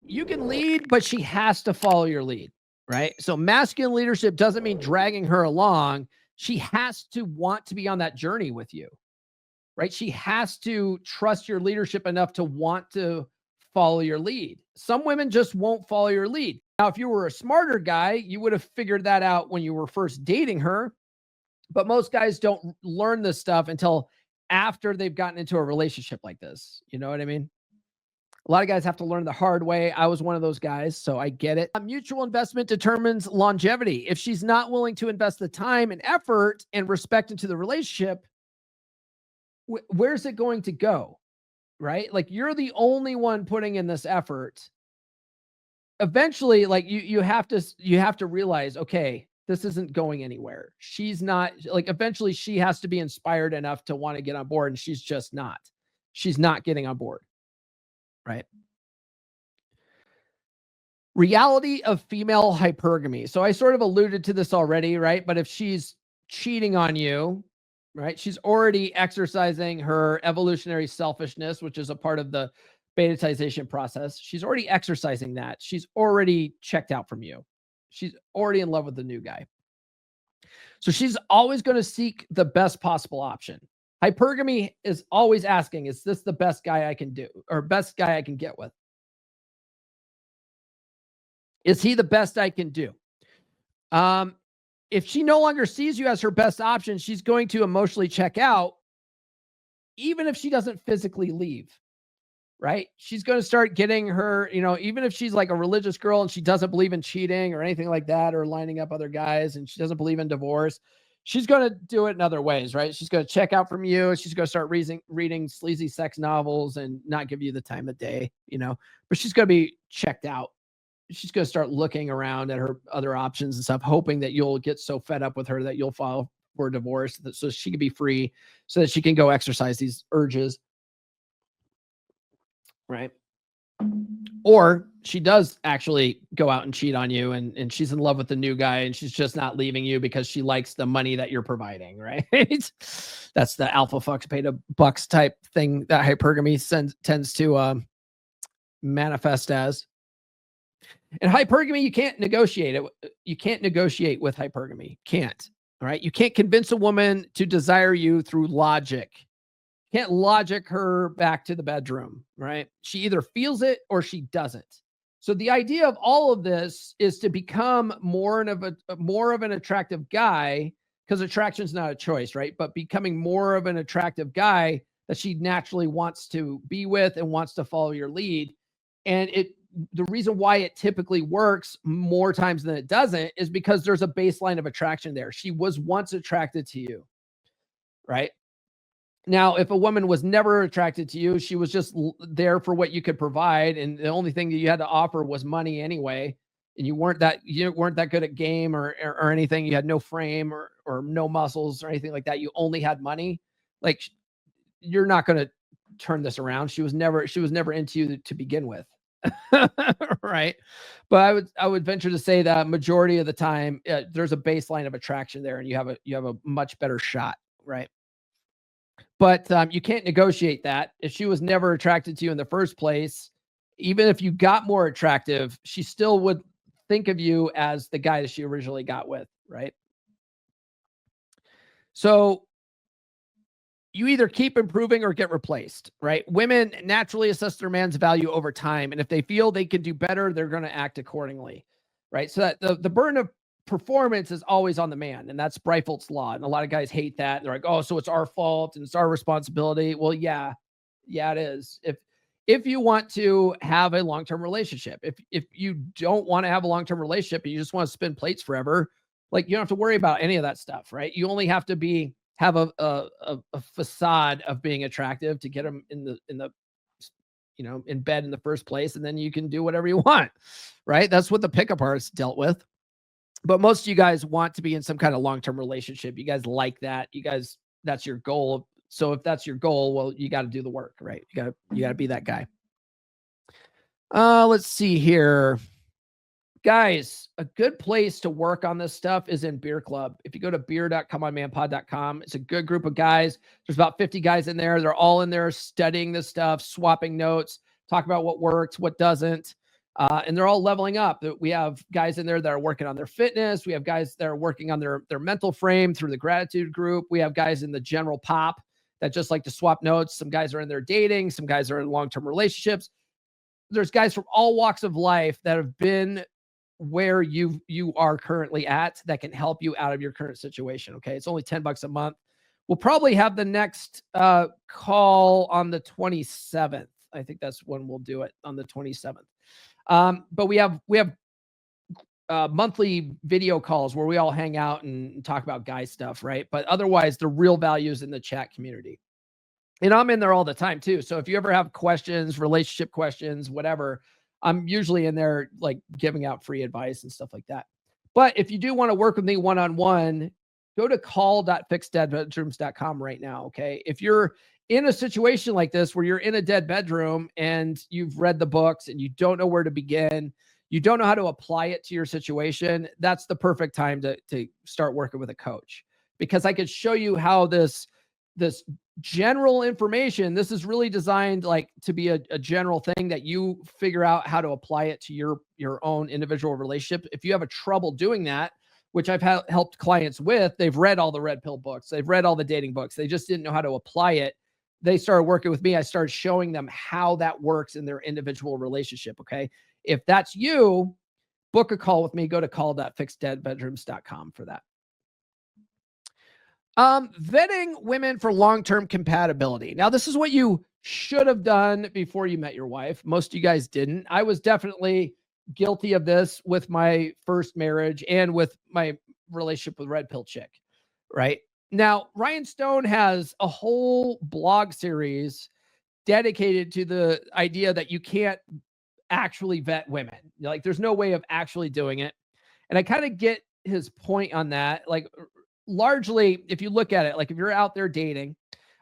you can lead, but she has to follow your lead, right? So masculine leadership doesn't mean dragging her along. She has to want to be on that journey with you, right? She has to trust your leadership enough to want to follow your lead. Some women just won't follow your lead. Now, if you were a smarter guy, you would have figured that out when you were first dating her. But most guys don't learn this stuff until after they've gotten into a relationship like this. You know what I mean? A lot of guys have to learn the hard way. I was one of those guys, so I get it. Mutual investment determines longevity. If she's not willing to invest the time and effort and respect into the relationship, where's it going to go? Right? Like you're the only one putting in this effort. Eventually, like you have to realize, okay, this isn't going anywhere. She's not like eventually she has to be inspired enough to want to get on board, and she's just not. She's not getting on board. Right. Reality of female hypergamy. So I sort of alluded to this already, right? But if she's cheating on you, right, she's already exercising her evolutionary selfishness, which is a part of the betatization process. She's already exercising that. She's already checked out from you. She's already in love with the new guy. So she's always going to seek the best possible option. Hypergamy is always asking, is this the best guy I can do or best guy I can get with? Is he the best I can do? If she no longer sees you as her best option, she's going to emotionally check out, even if she doesn't physically leave, right? She's going to start getting her, even if she's like a religious girl and she doesn't believe in cheating or anything like that, or lining up other guys, and she doesn't believe in divorce, she's going to do it in other ways, right? She's going to check out from you. She's going to start reading sleazy sex novels and not give you the time of day, but she's going to be checked out. She's going to start looking around at her other options and stuff, hoping that you'll get so fed up with her that you'll file for divorce so she can be free, so that she can go exercise these urges. Right. Or she does actually go out and cheat on you, and she's in love with the new guy, and she's just not leaving you because she likes the money that you're providing, right? That's the alpha fucks beta bucks type thing that hypergamy tends to manifest as. And hypergamy, you can't negotiate it. You can't negotiate with hypergamy. Can't. All right. You can't convince a woman to desire you through logic. Can't logic her back to the bedroom, right? She either feels it or she doesn't. So the idea of all of this is to become more of an attractive guy, because attraction is not a choice, right? But becoming more of an attractive guy that she naturally wants to be with and wants to follow your lead. And the reason why it typically works more times than it doesn't is because there's a baseline of attraction there. She was once attracted to you, right? Now, if a woman was never attracted to you, she was just there for what you could provide, and the only thing that you had to offer was money anyway, and you weren't that good at game or anything. You had no frame or no muscles or anything like that. You only had money. Like, you're not going to turn this around. She was never into you to begin with. Right. But I would venture to say that majority of the time there's a baseline of attraction there, and you have a much better shot. Right. But you can't negotiate that. If she was never attracted to you in the first place, even if you got more attractive, she still would think of you as the guy that she originally got with. Right. So you either keep improving or get replaced, right? Women naturally assess their man's value over time. And if they feel they can do better, they're going to act accordingly, right? So that the burden of performance is always on the man. And that's Breifeld's law. And a lot of guys hate that. They're like, oh, so it's our fault and it's our responsibility. Well, yeah, it is. If you want to have a long-term relationship, if you don't want to have a long-term relationship and you just want to spin plates forever, like, you don't have to worry about any of that stuff, right? You only have to have a facade of being attractive to get them in bed in the first place, and then you can do whatever you want, right? That's what the pickup artists dealt with. But most of you guys want to be in some kind of long-term relationship. You guys like that. You guys, that's your goal. So if that's your goal, well, you got to do the work, right? You got to be that guy. Let's see here. Guys, a good place to work on this stuff is in Beer Club. If you go to beer.comeonmanpod.com, it's a good group of guys. There's about 50 guys in there. They're all in there studying this stuff, swapping notes, talk about what works, what doesn't. And they're all leveling up. We have guys in there that are working on their fitness. We have guys that are working on their mental frame through the gratitude group. We have guys in the general pop that just like to swap notes. Some guys are in there dating. Some guys are in long-term relationships. There's guys from all walks of life that have been where you are currently at that can help you out of your current situation. Okay. It's only $10 a month. We'll probably have the next call on the 27th. I think that's when we'll do it, on the 27th. But we have monthly video calls where we all hang out and talk about guy stuff, right? But otherwise, the real value is in the chat community. And I'm in there all the time too. So if you ever have questions, relationship questions, whatever, I'm usually in there like giving out free advice and stuff like that. But if you do want to work with me one-on-one, go to call.fixeddeadbedrooms.com right now. Okay. If you're in a situation like this where you're in a dead bedroom and you've read the books and you don't know where to begin, you don't know how to apply it to your situation, that's the perfect time to start working with a coach, because I could show you how this general information, this is really designed like to be a general thing that you figure out how to apply it to your own individual relationship. If you have a trouble doing that, which I've helped clients with, they've read all the red pill books, they've read all the dating books, they just didn't know how to apply it. They started working with me. I started showing them how that works in their individual relationship. Okay. If that's you, book a call with me. Go to call.fixeddeadbedrooms.com for that. Vetting women for long-term compatibility. Now, this is what you should have done before you met your wife. Most of you guys didn't. I was definitely guilty of this with my first marriage and with my relationship with Red Pill Chick, right? Now, Ryan Stone has a whole blog series dedicated to the idea that you can't actually vet women. Like, there's no way of actually doing it. And I kind of get his point on that. Like, largely, if you look at it, like if you're out there dating,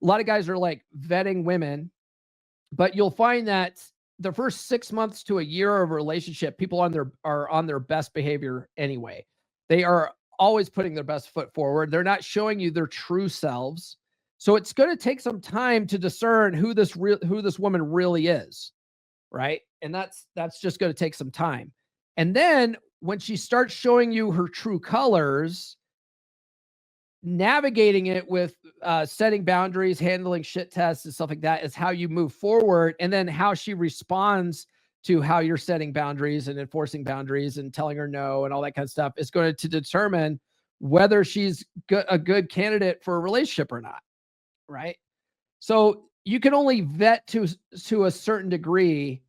a lot of guys are like vetting women, but you'll find that the first 6 months to a year of a relationship, people are on their best behavior anyway. They are always putting their best foot forward. They're not showing you their true selves. So it's going to take some time to discern who this woman really is, right? And that's just going to take some time. And then when she starts showing you her true colors, navigating it with setting boundaries, handling shit tests and stuff like that is how you move forward. And then how she responds to how you're setting boundaries and enforcing boundaries and telling her no and all that kind of stuff is going to determine whether she's a good candidate for a relationship or not, right? So you can only vet to a certain degree,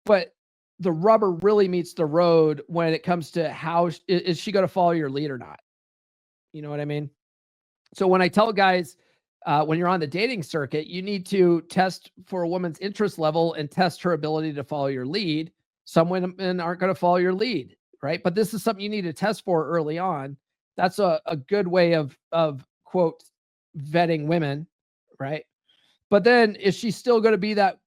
but the rubber really meets the road when it comes to how is she going to follow your lead or not? You know what I mean? So when I tell guys, when you're on the dating circuit, you need to test for a woman's interest level and test her ability to follow your lead. Some women aren't going to follow your lead, right? But this is something you need to test for early on. That's a good way of quote vetting women, right? But then is she still going to be that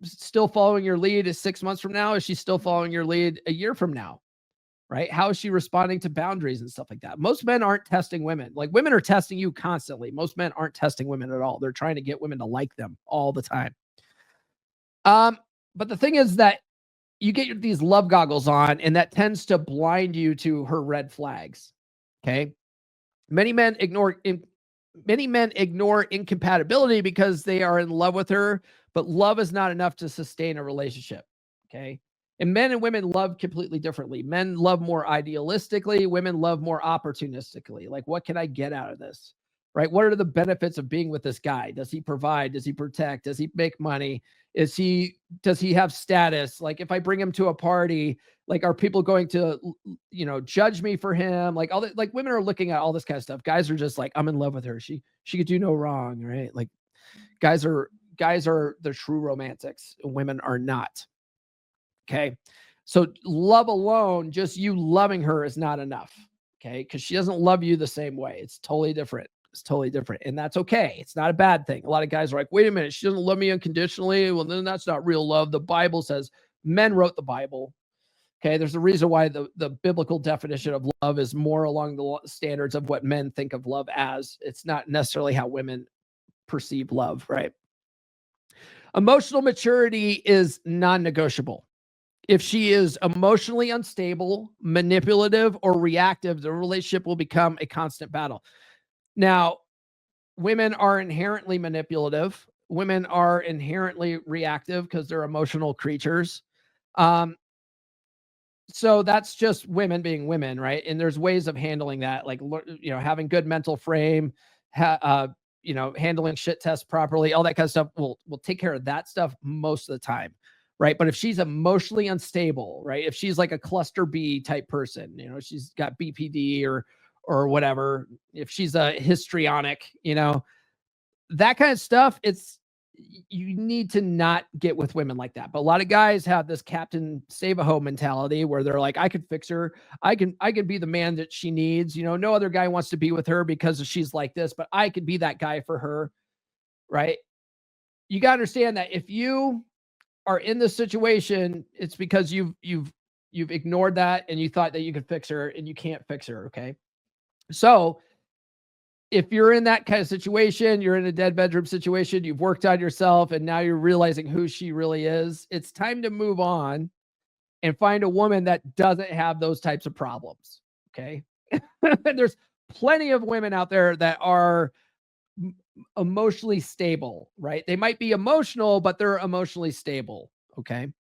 still following your lead 6 months from now? Is she still following your lead a year from now? Right? How is she responding to boundaries and stuff like that? Most men aren't testing women. Like, women are testing you constantly. Most men aren't testing women at all. They're trying to get women to like them all the time. But the thing is that you get these love goggles on, and that tends to blind you to her red flags. Okay. Many men ignore incompatibility because they are in love with her, but love is not enough to sustain a relationship. Okay. And men and women love completely differently. Men love more idealistically. Women love more opportunistically. Like, what can I get out of this? Right? What are the benefits of being with this guy? Does he provide? Does he protect? Does he make money? Does he have status? Like, if I bring him to a party, like, are people going to, judge me for him? Like, all that, like, women are looking at all this kind of stuff. Guys are just like, I'm in love with her. She could do no wrong, right? Like, guys are the true romantics. Women are not. Okay. So love alone, just you loving her is not enough. Okay. Because she doesn't love you the same way. It's totally different. It's totally different. And that's okay. It's not a bad thing. A lot of guys are like, wait a minute, she doesn't love me unconditionally. Well, then that's not real love. The Bible says, men wrote the Bible. Okay. There's a reason why the biblical definition of love is more along the standards of what men think of love as. It's not necessarily how women perceive love, right? Emotional maturity is non-negotiable. If she is emotionally unstable, manipulative, or reactive, the relationship will become a constant battle. Now, women are inherently manipulative. Women are inherently reactive because they're emotional creatures. So that's just women being women, right? And there's ways of handling that, like, having good mental frame, handling shit tests properly, all that kind of stuff. We'll take care of that stuff most of the time, right? But if she's emotionally unstable, right? If she's like a cluster B type person, she's got BPD or whatever. If she's a histrionic, that kind of stuff, you need to not get with women like that. But a lot of guys have this Captain Save-A-Ho mentality where they're like, I could fix her. I can be the man that she needs. No other guy wants to be with her because she's like this, but I could be that guy for her. Right. You got to understand that if you are in this situation, it's because you've ignored that and you thought that you could fix her, and you can't fix her. Okay. So if you're in that kind of situation, you're in a dead bedroom situation, you've worked on yourself, and now you're realizing who she really is, it's time to move on and find a woman that doesn't have those types of problems. Okay. There's plenty of women out there that are emotionally stable, right? They might be emotional, but they're emotionally stable. Okay.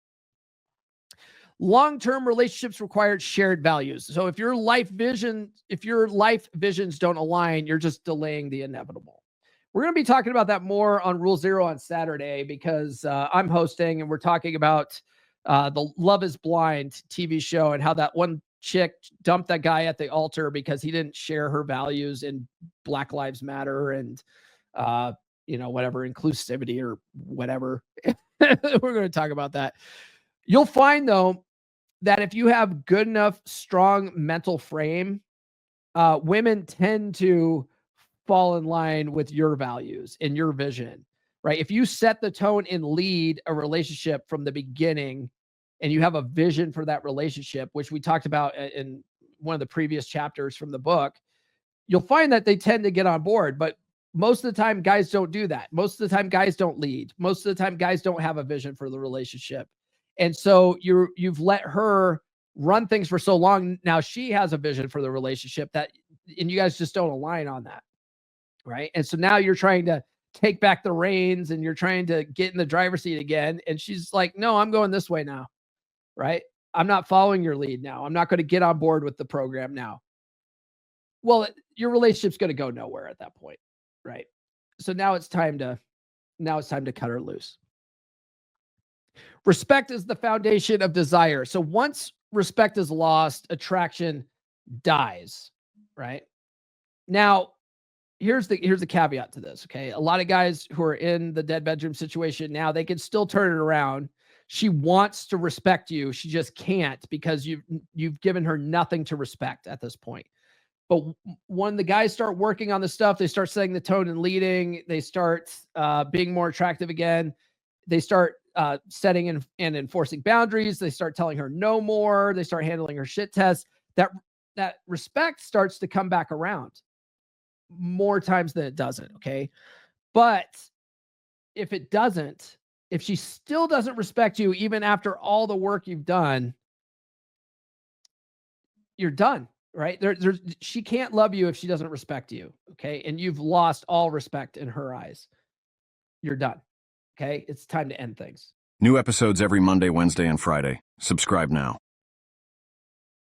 Long-term relationships require shared values. So if your life visions don't align, you're just delaying the inevitable. We're going to be talking about that more on Rule Zero on Saturday because I'm hosting, and we're talking about the Love is Blind TV show and how that one chick dumped that guy at the altar because he didn't share her values in Black Lives Matter and whatever, inclusivity or whatever. We're going to talk about that. You'll find, though, that if you have good enough, strong mental frame, women tend to fall in line with your values and your vision, right? If you set the tone and lead a relationship from the beginning, and you have a vision for that relationship, which we talked about in one of the previous chapters from the book, you'll find that they tend to get on board. But most of the time, guys don't do that. Most of the time, guys don't lead. Most of the time, guys don't have a vision for the relationship. And so you've let her run things for so long. Now she has a vision for the relationship and you guys just don't align on that. Right. And so now you're trying to take back the reins and you're trying to get in the driver's seat again. And she's like, no, I'm going this way now. Right. I'm not following your lead now. I'm not going to get on board with the program now. Well, your relationship's going to go nowhere at that point. Right. So now it's time to cut her loose. Respect is the foundation of desire. So once respect is lost, attraction dies, right? Now, here's the caveat to this, okay? A lot of guys who are in the dead bedroom situation now, they can still turn it around. She wants to respect you. She just can't because you've given her nothing to respect at this point. But when the guys start working on the stuff, they start setting the tone and leading, they start being more attractive again. They start setting and enforcing boundaries. They start telling her no more. They start handling her shit tests. That respect starts to come back around more times than it doesn't. Okay. But if it doesn't, if she still doesn't respect you, even after all the work you've done, you're done, right? She can't love you if she doesn't respect you. Okay. And you've lost all respect in her eyes. You're done. Okay. It's time to end things. New episodes every Monday, Wednesday, and Friday. Subscribe now.